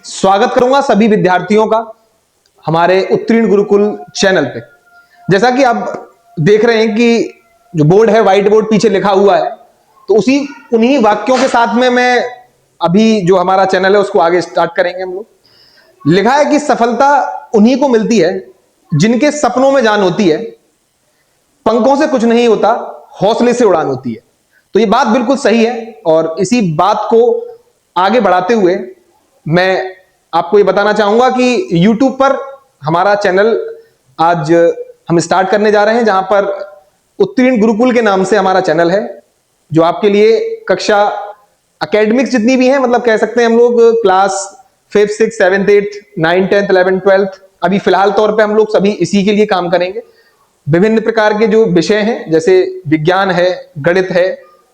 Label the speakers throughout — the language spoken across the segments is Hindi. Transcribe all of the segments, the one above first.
Speaker 1: स्वागत करूंगा सभी विद्यार्थियों का हमारे उत्तीर्ण गुरुकुल चैनल पे। जैसा कि आप देख रहे हैं कि जो बोर्ड है, व्हाइट बोर्ड पीछे लिखा हुआ है, तो उन्हीं वाक्यों के साथ में मैं अभी जो हमारा चैनल है उसको आगे स्टार्ट करेंगे हम लोग। लिखा है कि सफलता उन्हीं को मिलती है जिनके सपनों में जान होती है, पंखों से कुछ नहीं होता, हौसले से उड़ान होती है। तो ये बात बिल्कुल सही है और इसी बात को आगे बढ़ाते हुए मैं आपको ये बताना चाहूंगा कि YouTube पर हमारा चैनल आज हम स्टार्ट करने जा रहे हैं, जहां पर उत्तीर्ण गुरुकुल के नाम से हमारा चैनल है, जो आपके लिए कक्षा एकेडमिक्स जितनी भी हैं, मतलब कह सकते हैं हम लोग class 5th 6th 7th 8th 9th 10th 11th 12th, अभी फिलहाल तौर पे हम लोग सभी इसी के लिए काम करेंगे। विभिन्न प्रकार के जो विषय हैं, जैसे विज्ञान है, गणित है,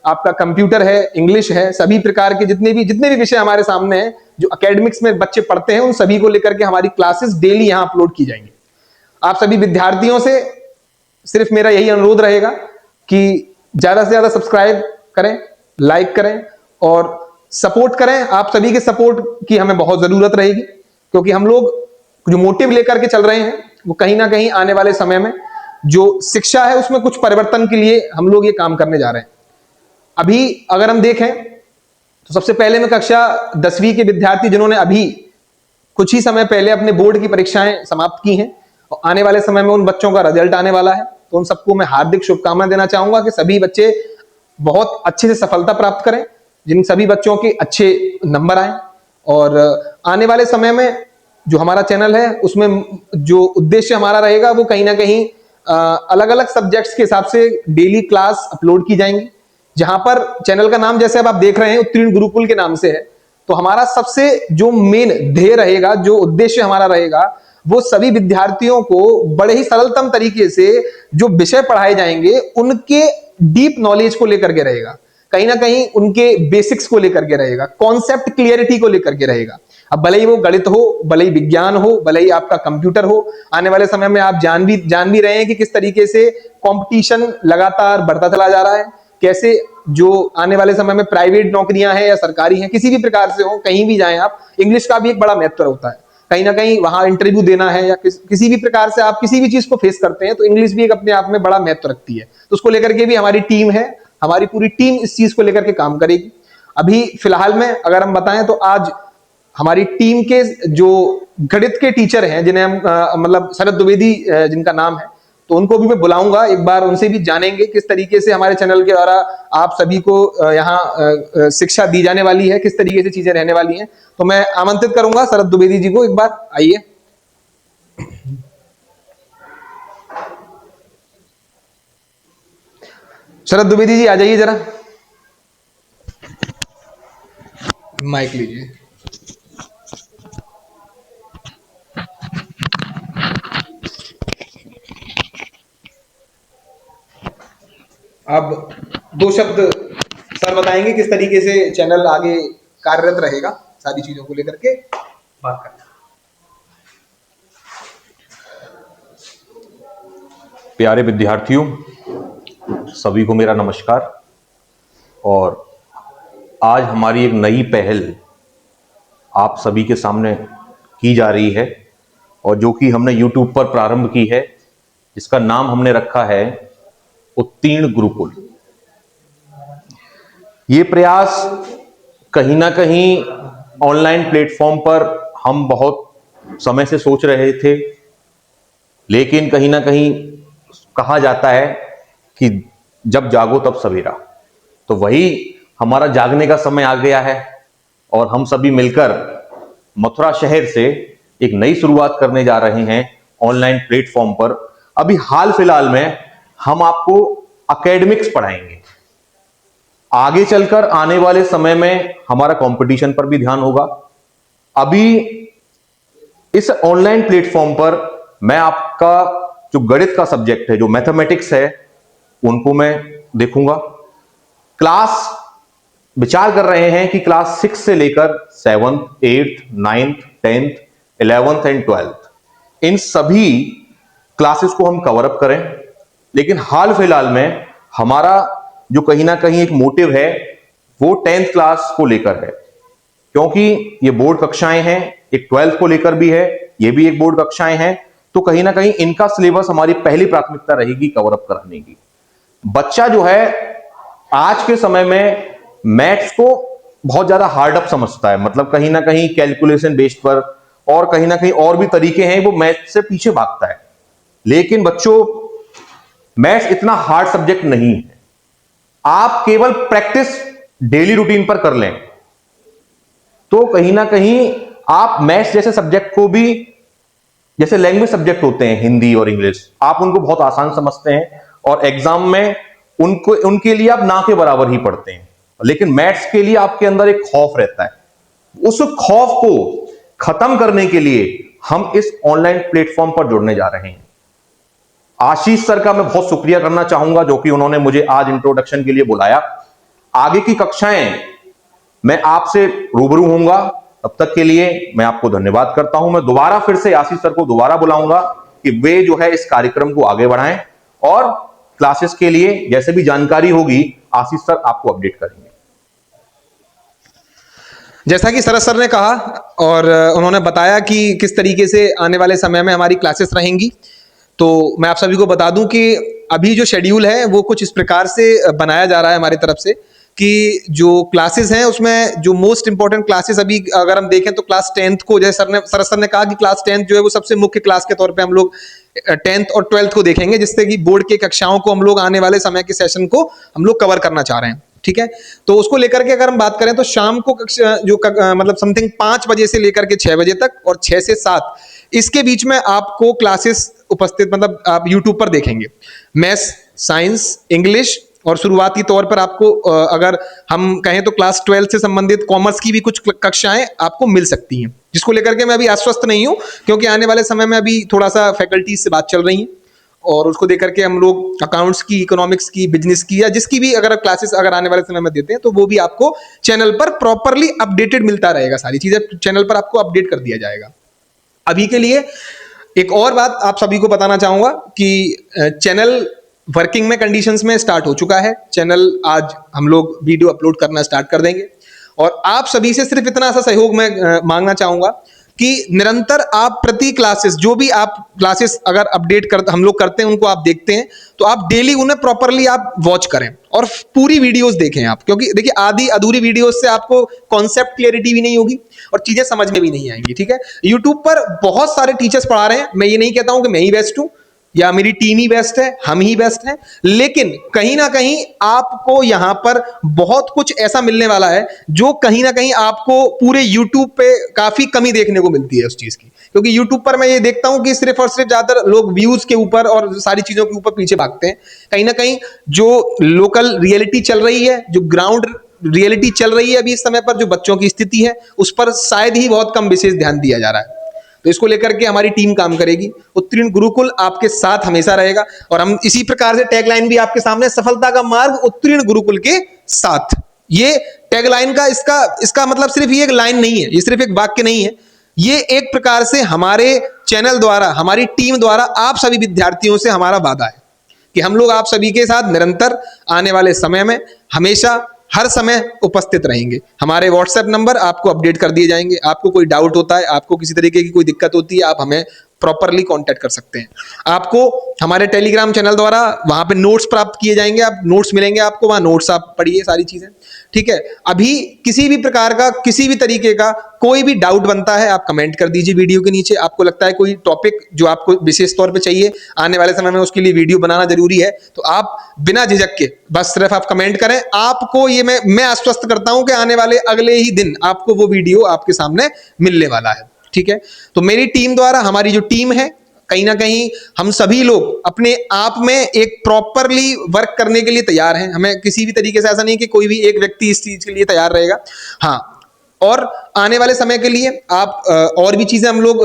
Speaker 1: आपका कंप्यूटर है, इंग्लिश है, सभी प्रकार के जितने भी विषय हमारे सामने हैं जो एकेडमिक्स में बच्चे पढ़ते हैं, उन सभी को लेकर के हमारी क्लासेस डेली यहां अपलोड की जाएंगी। आप सभी विद्यार्थियों से सिर्फ मेरा यही अनुरोध रहेगा कि ज्यादा से ज्यादा सब्सक्राइब करें, लाइक करें और सपोर्ट करें। आप सभी के सपोर्ट की हमें बहुत जरूरत रहेगी, क्योंकि हम लोग जो मोटिव लेकर के चल रहे हैं वो कहीं ना कहीं आने वाले समय में जो शिक्षा है उसमें कुछ परिवर्तन के लिए हम लोग ये काम करने जा रहे हैं। अभी अगर हम देखें तो सबसे पहले में कक्षा 10वीं के विद्यार्थी जिन्होंने अभी कुछ ही समय पहले अपने बोर्ड की परीक्षाएं समाप्त की हैं और आने वाले समय में उन बच्चों का रिजल्ट आने वाला है, तो उन सबको मैं हार्दिक शुभकामनाएं देना चाहूंगा कि सभी बच्चे बहुत अच्छे से सफलता प्राप्त करें, जिन सभी बच्चों के अच्छे नंबर आए और आने वाले समय में जो हमारा चैनल है उसमें जो उद्देश्य हमारा रहेगा वो कहीं ना कहीं अलग अलग सब्जेक्ट्स के हिसाब से डेली क्लास अपलोड की जाएंगी, जहां पर चैनल का नाम जैसे अब आप देख रहे हैं उत्तीर्ण गुरुकुल के नाम से है। तो हमारा सबसे जो मेन ध्येय रहेगा, जो उद्देश्य हमारा रहेगा, वो सभी विद्यार्थियों को बड़े ही सरलतम तरीके से जो विषय पढ़ाए जाएंगे उनके डीप नॉलेज को लेकर के रहेगा, कहीं ना कहीं उनके बेसिक्स को लेकर के रहेगा, कॉन्सेप्ट क्लियरिटी को लेकर के रहेगा। अब भले ही वो गणित हो, भले ही विज्ञान हो, भले ही आपका कंप्यूटर हो, आने वाले समय में आप जान भी रहे हैं कि किस तरीके से कंपटीशन लगातार बढ़ता चला जा रहा है, कैसे जो आने वाले समय में प्राइवेट नौकरियां हैं या सरकारी हैं, किसी भी प्रकार से हो, कहीं भी जाएं आप, इंग्लिश का भी एक बड़ा महत्व होता है। कहीं ना कहीं वहां इंटरव्यू देना है या किसी भी प्रकार से आप किसी भी चीज को फेस करते हैं तो इंग्लिश भी एक अपने आप में बड़ा महत्व रखती है। तो उसको लेकर के भी हमारी टीम है, हमारी पूरी टीम इस चीज को लेकर के काम करेगी। अभी फिलहाल में अगर हम बताएं तो आज हमारी टीम के जो गणित के टीचर हैं, जिन्हें हम मतलब शरद द्विवेदी जिनका नाम है, तो उनको भी मैं बुलाऊंगा, एक बार उनसे भी जानेंगे किस तरीके से हमारे चैनल के द्वारा आप सभी को यहाँ शिक्षा दी जाने वाली है, किस तरीके से चीजें रहने वाली हैं। तो मैं आमंत्रित करूंगा शरद द्विवेदी जी को, एक बार आइए। शरद द्विवेदी जी आ जाइए जरा, माइक लीजिए। अब 2 शब्द सर बताएंगे किस तरीके से चैनल आगे कार्यरत रहेगा, सारी चीजों को लेकर के बात करना।
Speaker 2: प्यारे विद्यार्थियों, सभी को मेरा नमस्कार। और आज हमारी एक नई पहल आप सभी के सामने की जा रही है और जो कि हमने YouTube पर प्रारंभ की है, जिसका नाम हमने रखा है उत्तीर्ण गुरुकुल। ये प्रयास कहीं ना कहीं ऑनलाइन प्लेटफॉर्म पर हम बहुत समय से सोच रहे थे, लेकिन कहीं ना कहीं कहा जाता है कि जब जागो तब सवेरा, तो वही हमारा जागने का समय आ गया है और हम सभी मिलकर मथुरा शहर से एक नई शुरुआत करने जा रहे हैं ऑनलाइन प्लेटफॉर्म पर। अभी हाल फिलहाल में हम आपको एकेडमिक्स पढ़ाएंगे, आगे चलकर आने वाले समय में हमारा कंपटीशन पर भी ध्यान होगा। अभी इस ऑनलाइन प्लेटफॉर्म पर मैं आपका जो गणित का सब्जेक्ट है, जो मैथमेटिक्स है, उनको मैं देखूंगा। क्लास विचार कर रहे हैं कि क्लास 6 से लेकर 7th 8th 9th 10th 11th and 12th, इन सभी क्लासेस को हम कवर अप करें। लेकिन हाल फिलहाल में हमारा जो कहीं ना कहीं एक मोटिव है वो 10th क्लास को लेकर है, क्योंकि ये बोर्ड कक्षाएं हैं एक 12th को लेकर भी है, ये भी एक बोर्ड कक्षाएं हैं, तो कहीं ना कहीं इनका सिलेबस हमारी पहली प्राथमिकता रहेगी कवर अप कराने की। बच्चा जो है आज के समय में मैथ्स को बहुत ज्यादा हार्ड अप समझता है, मतलब कहीं ना कहीं कैलकुलेशन बेस्ड पर और कहीं ना कहीं और भी तरीके हैं, वो मैथ्स से पीछे भागता है। लेकिन बच्चों, मैथ्स इतना हार्ड सब्जेक्ट नहीं है। आप केवल प्रैक्टिस डेली रूटीन पर कर लें तो कहीं ना कहीं आप मैथ्स जैसे सब्जेक्ट को भी, जैसे लैंग्वेज सब्जेक्ट होते हैं हिंदी और इंग्लिश, आप उनको बहुत आसान समझते हैं और एग्जाम में उनके लिए आप ना के बराबर ही पढ़ते हैं। लेकिन मैथ्स के लिए आपके अंदर एक खौफ रहता है। उस खौफ को खत्म करने के लिए हम इस ऑनलाइन प्लेटफॉर्म पर जुड़ने जा रहे हैं। आशीष सर का मैं बहुत शुक्रिया करना चाहूंगा, जो कि उन्होंने मुझे आज इंट्रोडक्शन के लिए बुलाया। आगे की कक्षाएं मैं आपसे रूबरू होऊंगा, तब तक के लिए मैं आपको धन्यवाद करता हूं। मैं दोबारा फिर से आशीष सर को दोबारा बुलाऊंगा कि वे जो है इस कार्यक्रम को आगे बढ़ाएं और क्लासेस के लिए जैसे भी जानकारी होगी आशीष सर आपको अपडेट करेंगे।
Speaker 1: जैसा कि सरस सर ने कहा और उन्होंने बताया कि किस तरीके से आने वाले समय में हमारी क्लासेस रहेंगी, तो मैं आप सभी को बता दूं कि अभी जो शेड्यूल है वो कुछ इस प्रकार से बनाया जा रहा है हमारी तरफ से कि जो क्लासेस हैं उसमें जो मोस्ट इंपॉर्टेंट क्लासेस अभी अगर हम देखें तो क्लास 10th को, जैसे सरस सर ने कहा कि क्लास 10th जो है वो सबसे मुख्य क्लास के तौर पे हम लोग 10th और 12th को देखेंगे, जिससे कि बोर्ड के कक्षाओं को हम लोग आने वाले समय के सेशन को हम लोग कवर करना चाह रहे हैं। ठीक है, तो उसको लेकर के अगर हम बात करें तो शाम को मतलब समथिंग 5 बजे से लेकर के 6 बजे तक और 6 से 7 इसके बीच में आपको क्लासेस उपस्थित, मतलब आप यूट्यूब पर देखेंगे। मैथ्स, साइंस, इंग्लिश और शुरुआती तौर पर आपको अगर हम कहें तो क्लास 12 से संबंधित कॉमर्स की भी कुछ कक्षाएं आपको मिल सकती हैं, जिसको लेकर के मैं अभी आश्वस्त नहीं हूं, क्योंकि आने वाले समय में अभी थोड़ा सा फैकल्टीज से बात चल रही है और उसको देकर के हम लोग अकाउंट्स की, इकोनॉमिक्स की, बिजनेस की या जिसकी भी अगर क्लासेस अगर आने वाले समय में देते हैं तो वो भी आपको चैनल पर प्रॉपरली अपडेटेड मिलता रहेगा। सारी चीजें चैनल पर आपको अपडेट कर दिया जाएगा। अभी के लिए एक और बात आप सभी को बताना चाहूंगा कि चैनल वर्किंग में कंडीशंस में स्टार्ट हो चुका है। चैनल आज हम लोग वीडियो अपलोड करना स्टार्ट कर देंगे और आप सभी से सिर्फ इतना सा सहयोग मैं मांगना चाहूंगा कि निरंतर आप प्रति क्लासेस, जो भी आप क्लासेस अगर अपडेट कर हम लोग करते हैं उनको आप देखते हैं तो आप डेली उन्हें प्रॉपरली आप वॉच करें और पूरी वीडियोस देखें आप, क्योंकि देखिए आधी अधूरी वीडियोस से आपको कॉन्सेप्ट क्लियरिटी भी नहीं होगी और चीजें समझ में भी नहीं आएंगी। ठीक है, यूट्यूब पर बहुत सारे टीचर्स पढ़ा रहे हैं, मैं ये नहीं कहता हूं कि मैं ही बेस्ट हूं या मेरी टीम ही बेस्ट है, हम ही बेस्ट हैं, लेकिन कहीं ना कहीं आपको यहां पर बहुत कुछ ऐसा मिलने वाला है जो कहीं ना कहीं आपको पूरे YouTube पे काफी कमी देखने को मिलती है उस चीज की। क्योंकि YouTube पर मैं ये देखता हूं कि सिर्फ और सिर्फ ज्यादातर लोग व्यूज के ऊपर और सारी चीजों के ऊपर पीछे भागते हैं। कहीं ना कहीं जो लोकल रियलिटी चल रही है, जो ग्राउंड रियलिटी चल रही है अभी इस समय पर, जो बच्चों की स्थिति है, उस पर शायद ही बहुत कम विशेष ध्यान दिया जा रहा है। तो इसको लेकर के हमारी टीम काम करेगी। उत्तीर्ण गुरुकुल आपके साथ हमेशा रहेगा और हम इसी प्रकार से टैगलाइन भी आपके सामने, सफलता का मार्ग उत्तीर्ण गुरुकुल के साथ। ये टैगलाइन का इसका मतलब सिर्फ ये एक लाइन नहीं है, ये सिर्फ एक वाक्य नहीं है, ये एक प्रकार से हमारे चैनल द्वारा, हमारी टीम द्वारा आप सभी विद्यार्थियों से हमारा वादा है कि हम लोग आप सभी के साथ निरंतर आने वाले समय में हमेशा हर समय उपस्थित रहेंगे। हमारे व्हाट्सएप नंबर आपको अपडेट कर दिए जाएंगे। आपको कोई डाउट होता है, आपको किसी तरीके की कोई दिक्कत होती है, आप हमें प्रॉपरली कांटेक्ट कर सकते हैं। आपको हमारे टेलीग्राम चैनल द्वारा वहां पे नोट्स प्राप्त किए जाएंगे, आप नोट्स मिलेंगे आपको, वहां नोट्स आप पढ़िए सारी चीजें। ठीक है, अभी किसी भी प्रकार का, किसी भी तरीके का कोई भी डाउट बनता है आप कमेंट कर दीजिए वीडियो के नीचे। आपको लगता है कोई टॉपिक जो आपको विशेष तौर पे चाहिए आने वाले समय में, उसके लिए वीडियो बनाना जरूरी है, तो आप बिना झिझक के बस सिर्फ आप कमेंट करें। आपको ये मैं आश्वस्त करता हूं कि आने वाले अगले ही दिन आपको वो वीडियो आपके सामने मिलने वाला है। ठीक है, तो मेरी टीम द्वारा, हमारी जो टीम है, कहीं ना कहीं हम सभी लोग अपने आप में एक प्रॉपरली वर्क करने के लिए तैयार हैं। हमें किसी भी तरीके से ऐसा नहीं कि कोई भी एक व्यक्ति इस चीज के लिए तैयार रहेगा। हाँ, और आने वाले समय के लिए आप और भी चीजें हम लोग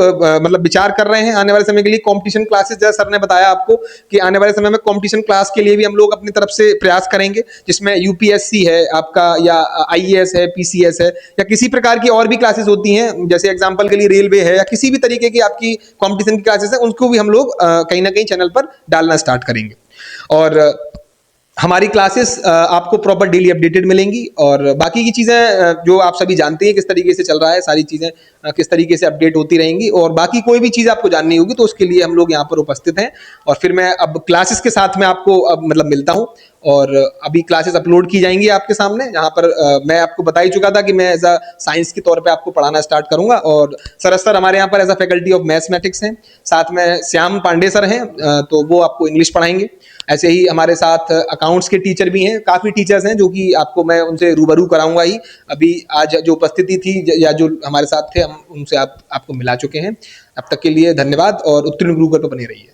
Speaker 1: मतलब विचार कर रहे हैं। आने वाले समय के लिए कंपटीशन क्लासेस, जैसा सर ने बताया आपको कि आने वाले समय में कंपटीशन क्लास के लिए भी हम लोग अपनी तरफ से प्रयास करेंगे, जिसमें यूपीएससी है आपका, या आईएएस है, पीसीएस है, या किसी प्रकार की और भी क्लासेस होती हैं, जैसे एग्जाम्पल के लिए रेलवे है, या किसी भी तरीके की आपकी कॉम्पिटिशन की क्लासेस है, उनको भी हम लोग कहीं ना कहीं चैनल पर डालना स्टार्ट करेंगे। और हमारी क्लासेस आपको प्रॉपर डेली अपडेटेड मिलेंगी और बाकी की चीज़ें जो आप सभी जानते हैं किस तरीके से चल रहा है, सारी चीज़ें किस तरीके से अपडेट होती रहेंगी और बाकी कोई भी चीज़ आपको जाननी होगी तो उसके लिए हम लोग यहाँ पर उपस्थित हैं। और फिर मैं अब क्लासेस के साथ में आपको अब मतलब मिलता हूँ और अभी क्लासेस अपलोड की जाएंगी आपके सामने। यहाँ पर मैं आपको बता ही चुका था कि मैं एज अ साइंस के तौर पे आपको पढ़ाना स्टार्ट करूंगा और सरस सर हमारे यहाँ पर as a faculty of mathematics हैं, साथ में श्याम पांडे सर हैं, तो वो आपको इंग्लिश पढ़ाएंगे। ऐसे ही हमारे साथ अकाउंट्स के टीचर भी हैं, काफ़ी टीचर्स हैं जो कि आपको मैं उनसे रूबरू कराऊंगा ही। अभी आज जो उपस्थिति थी या जो हमारे साथ थे हम उनसे आपको मिला चुके हैं। अब तक के लिए धन्यवाद और उत्तीर्ण गुरुकुल पर बने रहिए।